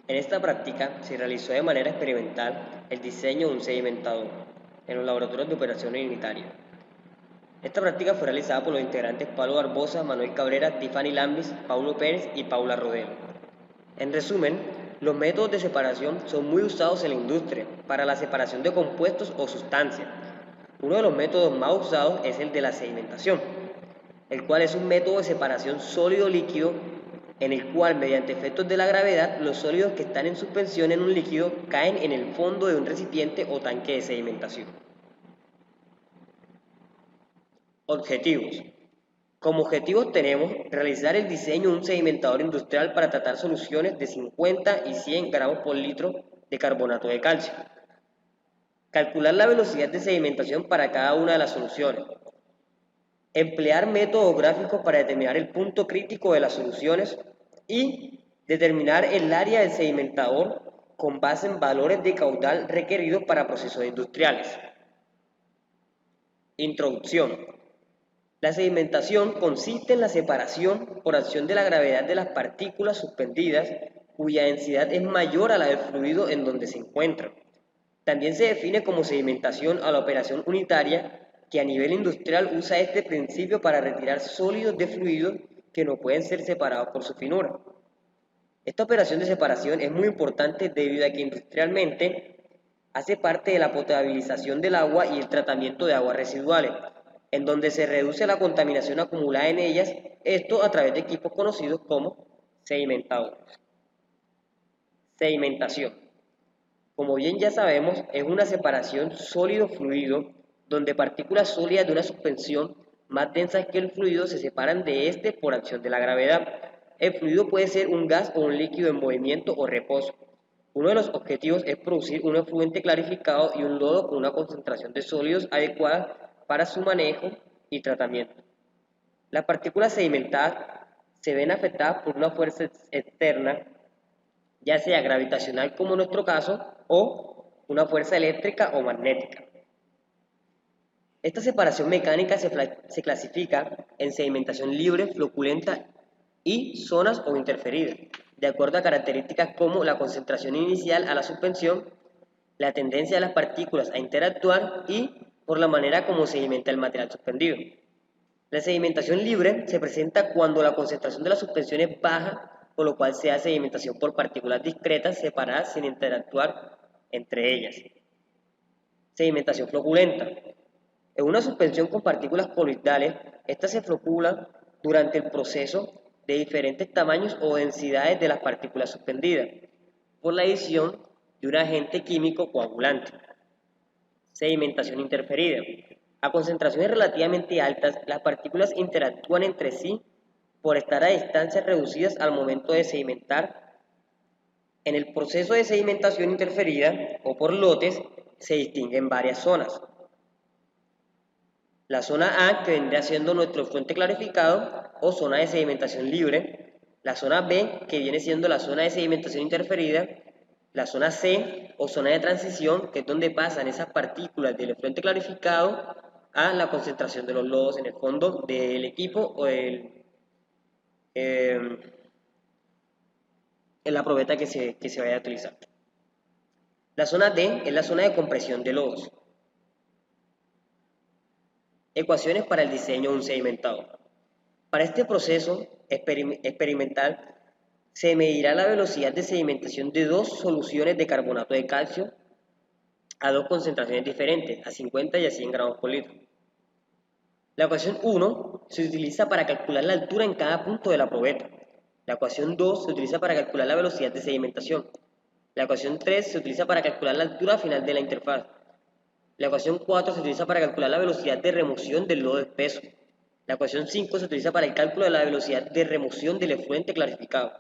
En esta práctica se realizó de manera experimental el diseño de un sedimentador en los laboratorios de operaciones unitarias. Esta práctica fue realizada por los integrantes Pablo Barbosa, Manuel Cabrera, Tiffany Lambis, Paulo Pérez y Paula Rodero. En resumen, los métodos de separación son muy usados en la industria para la separación de compuestos o sustancias. Uno de los métodos más usados es el de la sedimentación, el cual es un método de separación sólido-líquido en el cual, mediante efectos de la gravedad, los sólidos que están en suspensión en un líquido caen en el fondo de un recipiente o tanque de sedimentación. Objetivos. Como objetivos tenemos realizar el diseño de un sedimentador industrial para tratar soluciones de 50 y 100 gramos por litro de carbonato de calcio. Calcular la velocidad de sedimentación para cada una de las soluciones. Emplear métodos gráficos para determinar el punto crítico de las soluciones y determinar el área del sedimentador con base en valores de caudal requeridos para procesos industriales. Introducción. La sedimentación consiste en la separación por acción de la gravedad de las partículas suspendidas cuya densidad es mayor a la del fluido en donde se encuentran. También se define como sedimentación a la operación unitaria que a nivel industrial usa este principio para retirar sólidos de fluidos que no pueden ser separados por su finura. Esta operación de separación es muy importante debido a que industrialmente hace parte de la potabilización del agua y el tratamiento de aguas residuales, en donde se reduce la contaminación acumulada en ellas, esto a través de equipos conocidos como sedimentadores. Sedimentación. Como bien ya sabemos, es una separación sólido-fluido donde partículas sólidas de una suspensión más densas que el fluido se separan de este por acción de la gravedad. El fluido puede ser un gas o un líquido en movimiento o reposo. Uno de los objetivos es producir un efluente clarificado y un lodo con una concentración de sólidos adecuada para su manejo y tratamiento. Las partículas sedimentadas se ven afectadas por una fuerza externa, ya sea gravitacional como en nuestro caso, o una fuerza eléctrica o magnética. Esta separación mecánica se clasifica en sedimentación libre, floculenta y zonas o interferidas, de acuerdo a características como la concentración inicial a la suspensión, la tendencia de las partículas a interactuar y por la manera como sedimenta el material suspendido. La sedimentación libre se presenta cuando la concentración de la suspensión es baja, por lo cual se hace sedimentación por partículas discretas separadas sin interactuar entre ellas. Sedimentación floculenta. En una suspensión con partículas coloidales, esta se flocula durante el proceso de diferentes tamaños o densidades de las partículas suspendidas, por la adición de un agente químico coagulante. Sedimentación interferida. A concentraciones relativamente altas, las partículas interactúan entre sí por estar a distancias reducidas al momento de sedimentar. En el proceso de sedimentación interferida, o por lotes, se distinguen varias zonas. La zona A, que vendría siendo nuestro efluente clarificado, o zona de sedimentación libre. La zona B, que viene siendo la zona de sedimentación interferida. La zona C, o zona de transición, que es donde pasan esas partículas del efluente clarificado a la concentración de los lodos en el fondo del equipo o en la probeta que se vaya a utilizar. La zona D es la zona de compresión de lodos. Ecuaciones para el diseño de un sedimentador. Para este proceso experimental se medirá la velocidad de sedimentación de dos soluciones de carbonato de calcio a dos concentraciones diferentes, a 50 y a 100 gramos por litro. La ecuación 1 se utiliza para calcular la altura en cada punto de la probeta. La ecuación 2 se utiliza para calcular la velocidad de sedimentación. La ecuación 3 se utiliza para calcular la altura final de la interfaz. La ecuación 4 se utiliza para calcular la velocidad de remoción del lodo espeso. La ecuación 5 se utiliza para el cálculo de la velocidad de remoción del efluente clarificado.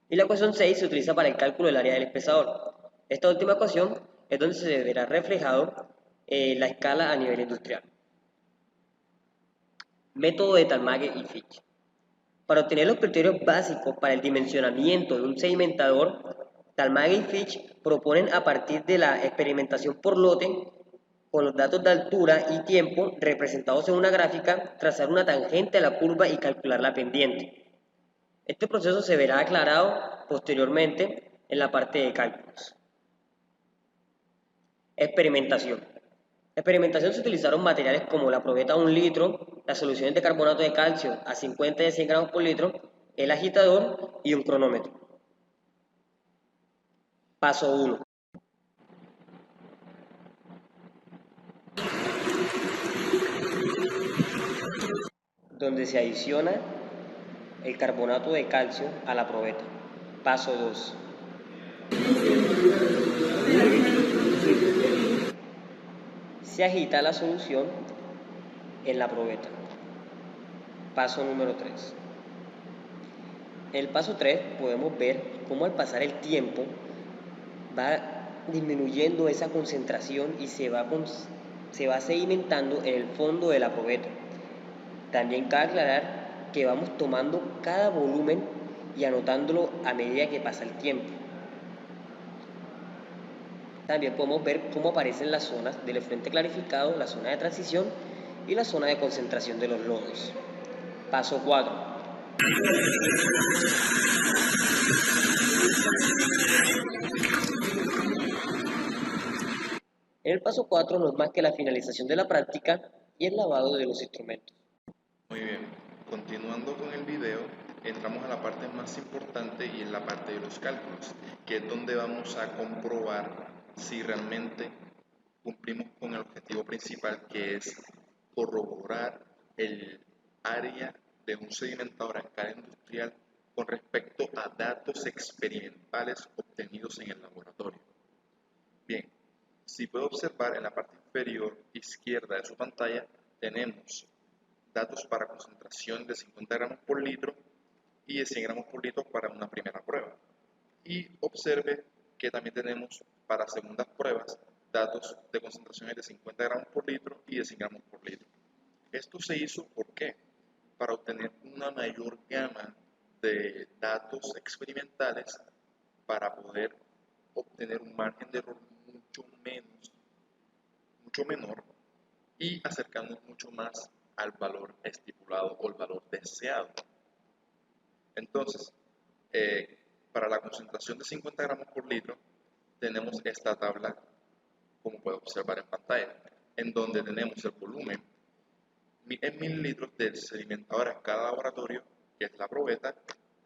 Y la ecuación 6 se utiliza para el cálculo del área del espesador. Esta última ecuación es donde se verá reflejado la escala a nivel industrial. Método de Talmage y Fitch. Para obtener los criterios básicos para el dimensionamiento de un sedimentador, Talmage y Fitch proponen a partir de la experimentación por lote, con los datos de altura y tiempo representados en una gráfica, trazar una tangente a la curva y calcular la pendiente. Este proceso se verá aclarado posteriormente en la parte de cálculos. Experimentación. En experimentación se utilizaron materiales como la probeta 1 litro, las soluciones de carbonato de calcio a 50 y 100 gramos por litro, el agitador y un cronómetro. Paso 1. Donde se adiciona el carbonato de calcio a la probeta. Paso 2. Se agita la solución en la probeta. Paso número 3. En el paso 3 podemos ver cómo al pasar el tiempo va disminuyendo esa concentración y se va sedimentando en el fondo de la probeta. También cabe aclarar que vamos tomando cada volumen y anotándolo a medida que pasa el tiempo. También podemos ver cómo aparecen las zonas del efluente clarificado, la zona de transición y la zona de concentración de los lodos. Paso 4. En el paso 4 no es más que la finalización de la práctica y el lavado de los instrumentos. Muy bien, continuando con el video, entramos a la parte más importante y en la parte de los cálculos, que es donde vamos a comprobar si realmente cumplimos con el objetivo principal, que es corroborar el área de un sedimentador a escala industrial con respecto a datos experimentales obtenidos en el laboratorio. Bien, si puede observar en la parte inferior izquierda de su pantalla, tenemos datos para concentración de 50 gramos por litro y de 100 gramos por litro para una primera prueba. Y observe que también tenemos para segundas pruebas datos de concentraciones de 50 gramos por litro y de 100 gramos por litro. Esto se hizo ¿por qué? Para obtener una mayor gama de datos experimentales para poder obtener un margen de error mucho menor y acercarnos mucho más al valor estipulado o el valor deseado. Entonces, para la concentración de 50 gramos por litro, tenemos esta tabla, como puede observar en pantalla, en donde tenemos el volumen en mililitros del sedimentador a cada laboratorio, que es la probeta.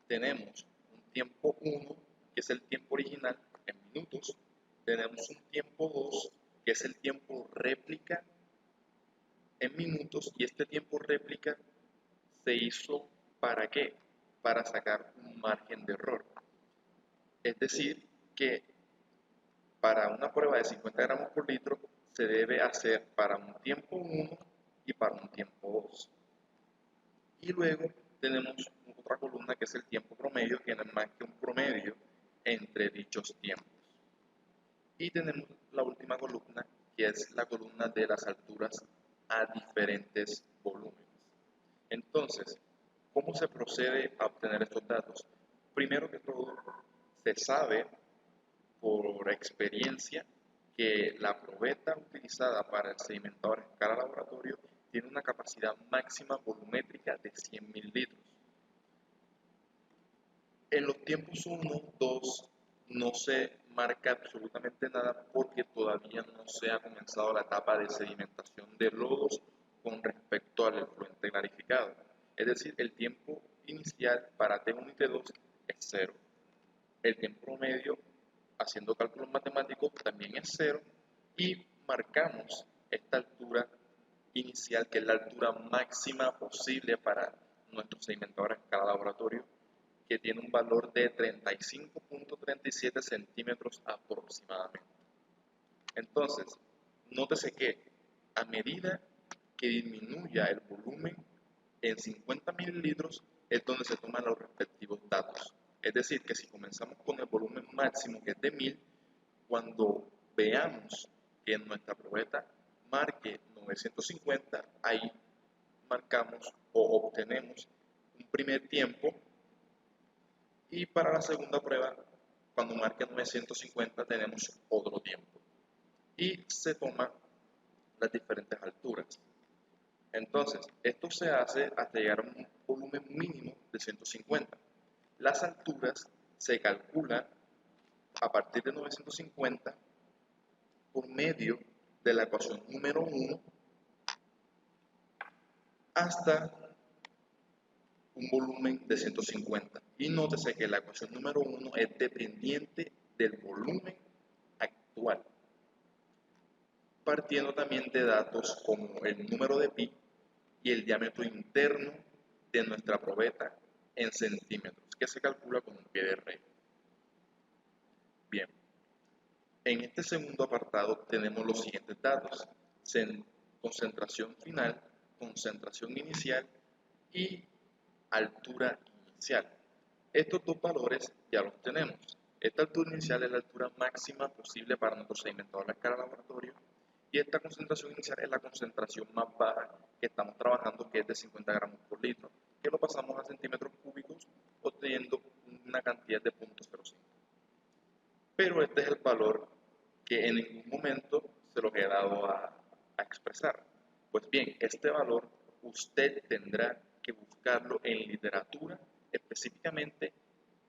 Tenemos un tiempo 1, que es el tiempo original, en minutos. Tenemos un tiempo 2, que es el tiempo réplica en minutos, y este tiempo réplica se hizo ¿para qué? Para sacar un margen de error. Es decir, que para una prueba de 50 gramos por litro se debe hacer para un tiempo 1 y para un tiempo 2. Y luego tenemos otra columna que es el tiempo promedio, que no es más que un promedio entre dichos tiempos. Y tenemos la última columna, que es la columna de las alturas a diferentes volúmenes. Entonces, ¿cómo se procede a obtener estos datos? Primero que todo, se sabe por experiencia que la probeta utilizada para el sedimentador a escala laboratorio tiene una capacidad máxima volumétrica de 100.000 litros. En los tiempos 1, 2 no se marca absolutamente nada porque todavía no se ha comenzado la etapa de sedimentación de lodos con respecto al efluente clarificado. Es decir, el tiempo inicial para T1 y T2 es 0. El tiempo promedio, haciendo cálculos matemáticos, también es 0 y marcamos esta altura inicial, que es la altura máxima posible para nuestro sedimentador a escala laboratorio, que tiene un valor de 35.37 centímetros aproximadamente. Entonces, nótese que a medida que disminuya el volumen en 50 mililitros es donde se toman los respectivos datos. Es decir, que si comenzamos con el volumen máximo, que es de 1000, cuando veamos que en nuestra probeta marque 950, ahí marcamos o obtenemos un primer tiempo, y para la segunda prueba, cuando marque 950, tenemos otro tiempo. Y se toman las diferentes alturas. Entonces, esto se hace hasta llegar a un volumen mínimo de 150. Las alturas se calculan a partir de 950 por medio de la ecuación número 1 hasta un volumen de 150. Y nótese que la ecuación número 1 es dependiente del volumen actual, partiendo también de datos como el número de pi y el diámetro interno de nuestra probeta en centímetros, que se calcula con un pie de regla. Bien, en este segundo apartado tenemos los siguientes datos: concentración final, concentración inicial y altura inicial. Estos dos valores ya los tenemos. Esta altura inicial es la altura máxima posible para nuestro sedimentador a escala laboratorio, y esta concentración inicial es la concentración más baja que estamos trabajando, que es de 50 gramos por litro, que lo pasamos a centímetros cúbicos obteniendo una cantidad de 0.05. Pero este es el valor que en ningún momento se los he dado a expresar. Pues bien, este valor usted tendrá que buscarlo en literatura, específicamente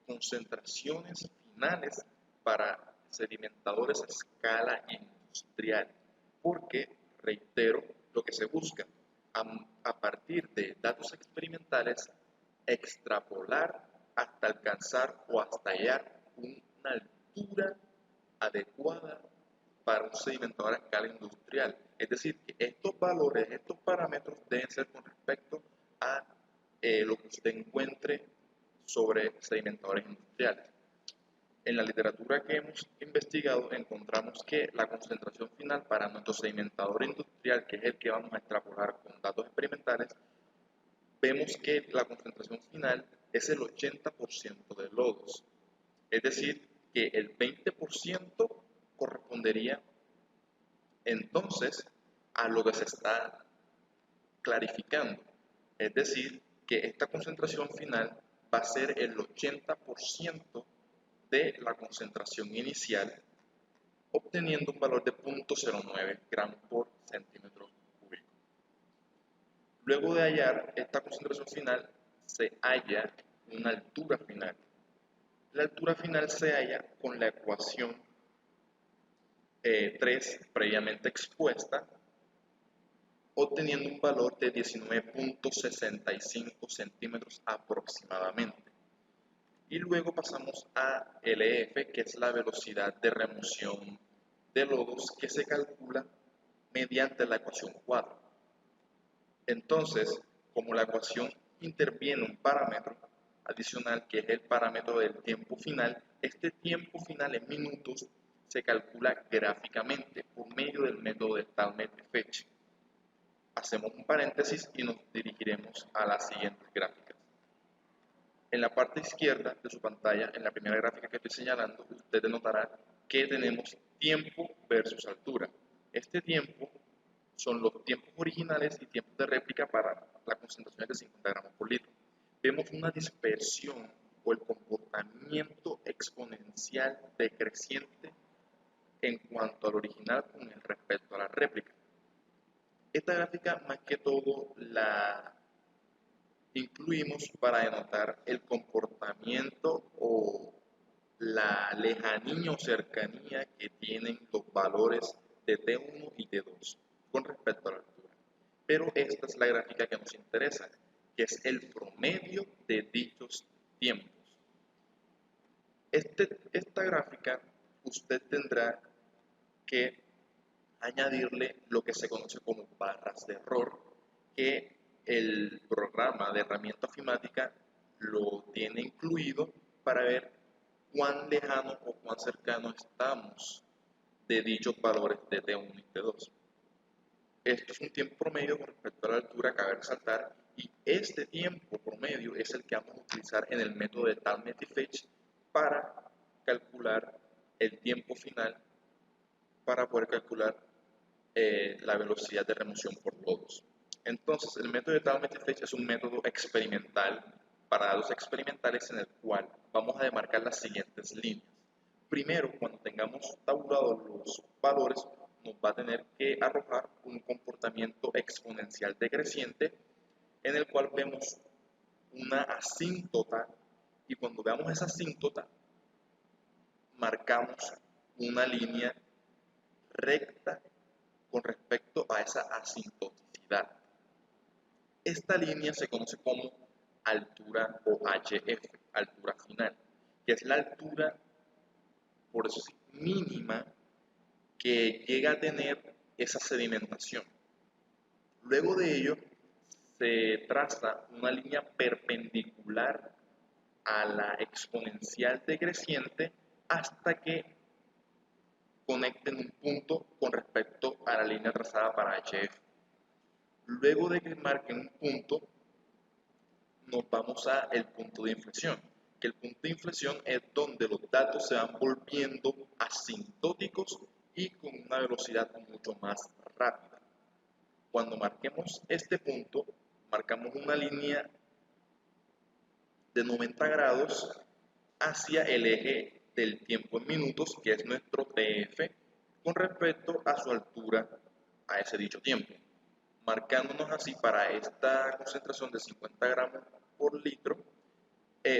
concentraciones finales para sedimentadores a escala industrial, porque, reitero, lo que se busca a partir de datos experimentales, extrapolar hasta alcanzar o hasta hallar una altura adecuada para un sedimentador a escala industrial. Es decir, que estos valores, estos parámetros deben ser con respecto a lo que usted encuentre sobre sedimentadores industriales. En la literatura que hemos investigado encontramos que la concentración final para nuestro sedimentador industrial, que es el que vamos a extrapolar con datos experimentales, vemos que la concentración final es el 80% de lodos. Es decir, que el 20% correspondería entonces a lo que se está clarificando. Es decir, que esta concentración final va a ser el 80% de la concentración inicial, obteniendo un valor de 0.09 gramos por centímetro cúbico. Luego de hallar esta concentración final, se halla una altura final. La altura final se halla con la ecuación 3 previamente expuesta, obteniendo un valor de 19.65 centímetros aproximadamente. Y luego pasamos a LF, que es la velocidad de remoción de lodos, que se calcula mediante la ecuación 4. Entonces, como la ecuación interviene un parámetro adicional, que es el parámetro del tiempo final, este tiempo final en minutos se calcula gráficamente por medio del método de Talmet-Fetch. Hacemos un paréntesis y nos dirigiremos a las siguientes gráficas. En la parte izquierda de su pantalla, en la primera gráfica que estoy señalando, usted notará que tenemos tiempo versus altura. Este tiempo son los tiempos originales y tiempos de réplica para la concentración de 50 gramos por litro. Vemos una dispersión o el comportamiento exponencial decreciente en cuanto al original con respecto a la réplica. Esta gráfica más que todo la incluimos para denotar el comportamiento o la lejanía o cercanía que tienen los valores de T1 y T2 con respecto a la altura. Pero esta es la gráfica que nos interesa, que es el promedio de dichos tiempos. Esta gráfica usted tendrá que añadirle lo que se conoce como barras de error, que el programa de herramienta ofimática lo tiene incluido para ver cuán lejano o cuán cercano estamos de dichos valores de T1 y T2. Esto es un tiempo promedio con respecto a la altura, cabe resaltar, y este tiempo promedio es el que vamos a utilizar en el método de Talmet-Fetch para calcular el tiempo final, para poder calcular la velocidad de remoción por lodos. Entonces, el método de Talmet-Fetch es un método experimental para datos experimentales en el cual vamos a demarcar las siguientes líneas. Primero, cuando tengamos tabulados los valores, nos va a tener que arrojar un comportamiento exponencial decreciente en el cual vemos una asíntota, y cuando veamos esa asíntota, marcamos una línea recta con respecto a esa asintoticidad. Esta línea se conoce como altura o HF, altura final, que es la altura, por eso sí, mínima que llega a tener esa sedimentación. Luego de ello, se traza una línea perpendicular a la exponencial decreciente hasta que conecten un punto con respecto a la línea trazada para HF. Luego de que marquen un punto, nos vamos a el punto de inflexión, que el punto de inflexión es donde los datos se van volviendo asintóticos y con una velocidad mucho más rápida. Cuando marquemos este punto, marcamos una línea de 90 grados hacia el eje del tiempo en minutos, que es nuestro TF, con respecto a su altura a ese dicho tiempo, marcándonos así para esta concentración de 50 gramos por litro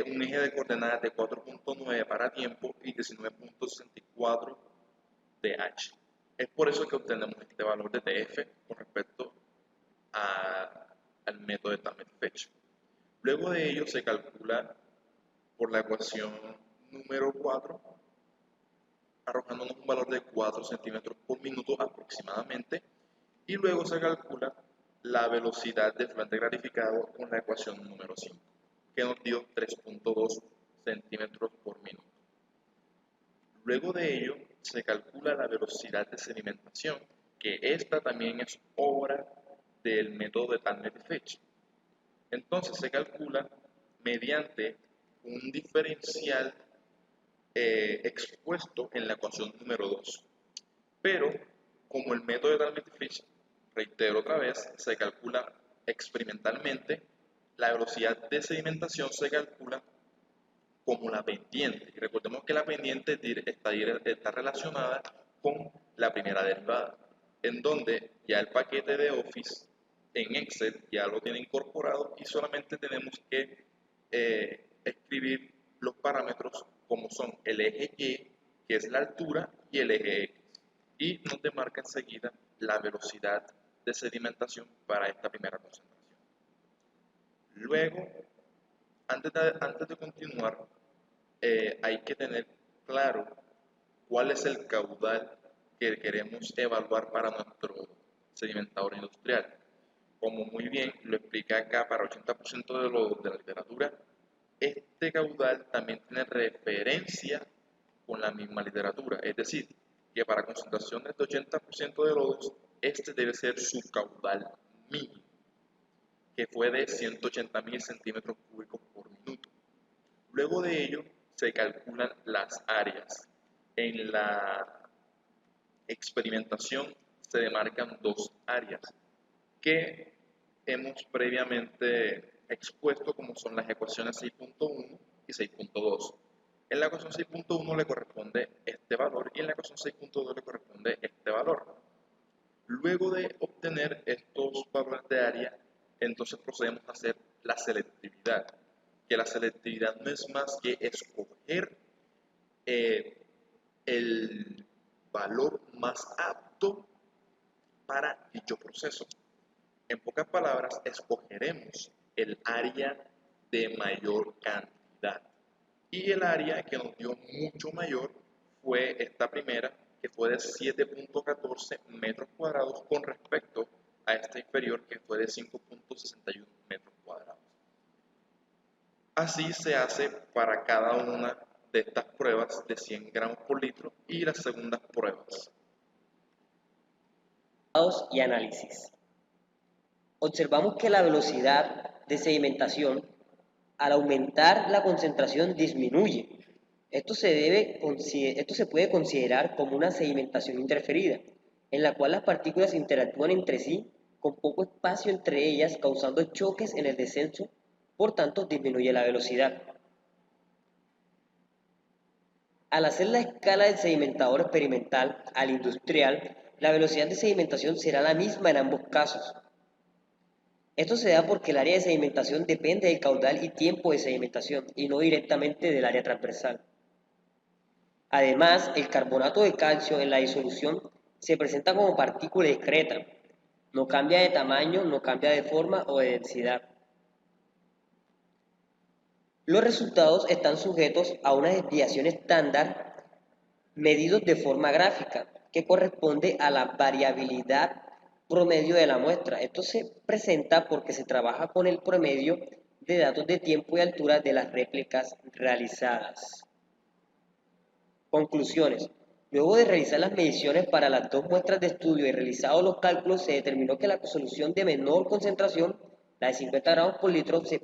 un eje de coordenadas de 4.9 para tiempo y 19.64 de H. Es por eso que obtenemos este valor de TF con respecto al método de Tamet-Fetch. Luego de ello se calcula por la ecuación número 4, arrojándonos un valor de 4 centímetros por minuto aproximadamente, y luego se calcula la velocidad del fluente gratificado con la ecuación número 5, que nos dio 3.2 centímetros por minuto. Luego de ello se calcula la velocidad de sedimentación, que esta también es obra del método de Tamet-Fetch. Entonces se calcula mediante un diferencial expuesto en la ecuación número 2. Pero como el método de Tamet-Fetch, reitero otra vez, se calcula experimentalmente, la velocidad de sedimentación se calcula como la pendiente. Y recordemos que la pendiente está relacionada con la primera derivada, en donde ya el paquete de Office en Excel ya lo tiene incorporado y solamente tenemos que escribir los parámetros como son el eje Y, que es la altura, y el eje X. Y nos demarca enseguida la velocidad de sedimentación para esta primera concentración. Luego, antes de continuar, hay que tener claro cuál es el caudal que queremos evaluar para nuestro sedimentador industrial. Como muy bien lo explica acá para 80% de la literatura, este caudal también tiene referencia con la misma literatura, es decir, que para concentraciones de 80% de lodos, este debe ser su caudal mínimo, que fue de 180.000 centímetros cúbicos por minuto. Luego de ello, se calculan las áreas. En la experimentación se demarcan dos áreas que hemos previamente expuesto, como son las ecuaciones 6.1 y 6.2. En la ecuación 6.1 le corresponde este valor y en la ecuación 6.2 le corresponde este valor. Luego de obtener estos valores de área, entonces procedemos a hacer la selectividad, que la selectividad no es más que escoger el valor más apto para dicho proceso. En pocas palabras, escogeremos el área de mayor cantidad. Y el área que nos dio mucho mayor fue esta primera, que fue de 7.14 metros cuadrados con respecto a esta inferior, que fue de 5.61 metros cuadrados. Así se hace para cada una de estas pruebas de 100 gramos por litro y las segundas pruebas. Y análisis. Observamos que la velocidad de sedimentación al aumentar la concentración disminuye. Esto se puede considerar como una sedimentación interferida, en la cual las partículas interactúan entre sí con poco espacio entre ellas, causando choques en el descenso, por tanto disminuye la velocidad. Al hacer la escala del sedimentador experimental al industrial, la velocidad de sedimentación será la misma en ambos casos. Esto se da porque el área de sedimentación depende del caudal y tiempo de sedimentación y no directamente del área transversal. Además, el carbonato de calcio en la disolución se presenta como partícula discreta, no cambia de tamaño, no cambia de forma o de densidad. Los resultados están sujetos a una desviación estándar medidos de forma gráfica, que corresponde a la variabilidad promedio de la muestra. Esto se presenta porque se trabaja con el promedio de datos de tiempo y altura de las réplicas realizadas. Conclusiones. Luego de realizar las mediciones para las dos muestras de estudio y realizados los cálculos, se determinó que la solución de menor concentración, la de 50 gramos por litro, se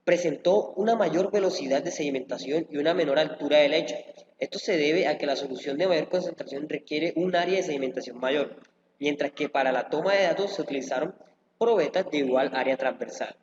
presentó una mayor velocidad de sedimentación y una menor altura de lecho. Esto se debe a que la solución de mayor concentración requiere un área de sedimentación mayor, mientras que para la toma de datos se utilizaron probetas de igual área transversal.